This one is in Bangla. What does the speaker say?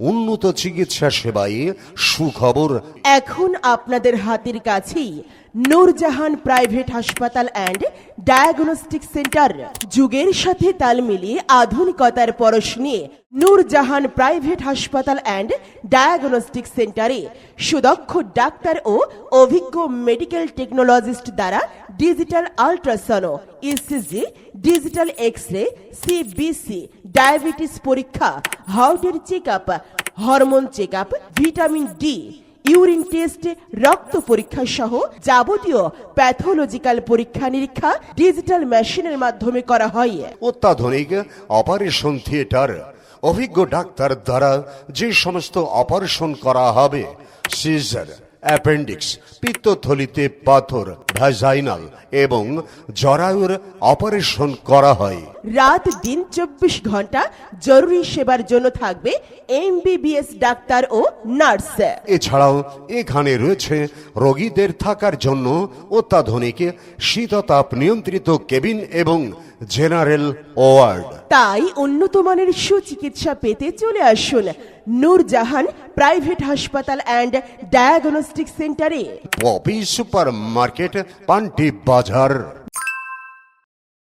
উন্নত চিকিৎসা সেবায় সুখবর। এখন আপনাদের হাতের কাছেই নূরজাহান প্রাইভেট হাসপাতাল অ্যান্ড ডায়াগনস্টিক সেন্টার। যুগের সাথে তাল মিলিয়ে আধুনিকতার পরশ নিয়ে নূরজাহান প্রাইভেট হাসপাতাল অ্যান্ড ডায়াগনস্টিক সেন্টারে সুদক্ষ ডাক্তার ও অভিজ্ঞ মেডিকেল টেকনোলজিস্ট দ্বারা digital ultrasound, ECG, digital X-ray, CBC, diabetes পরীক্ষা, হার্টের check up, hormone check up, vitamin D, urine test, রক্ত পরীক্ষা সহ যাবতীয় প্যাথোলজিক্যাল পরীক্ষা নিরীক্ষা ডিজিটাল মেশিনের মাধ্যমে করা হয়। অত্যাধুনিক অপারেশন থিয়েটার, অভিজ্ঞ ডাক্তার দ্বারা যে সমস্ত অপারেশন করা হবে, সিজার, অ্যাপেন্ডিক্স, পিত্তথলিতে পাথর, ভ্যাজাইনাল এবং জরায়ুর অপারেশন করা হয়। রাত দিন 24 ঘন্টা জরুরি সেবার জন্য থাকবে এমবিবিএস ডাক্তার ও নার্স। এছাড়াও এখানে রয়েছে রোগীদের থাকার জন্য অত্যাধুনিক শীততাপ নিয়ন্ত্রিত কেবিন এবং জেনারেল ওয়ার্ড। তাই উন্নত মানের সুচিকিৎসা পেতে চলে আসুন নূরজাহান প্রাইভেট হাসপাতাল অ্যান্ড ডায়াগনস্টিক সেন্টারে। পপি সুপার মার্কেট, পান্টি বাজার।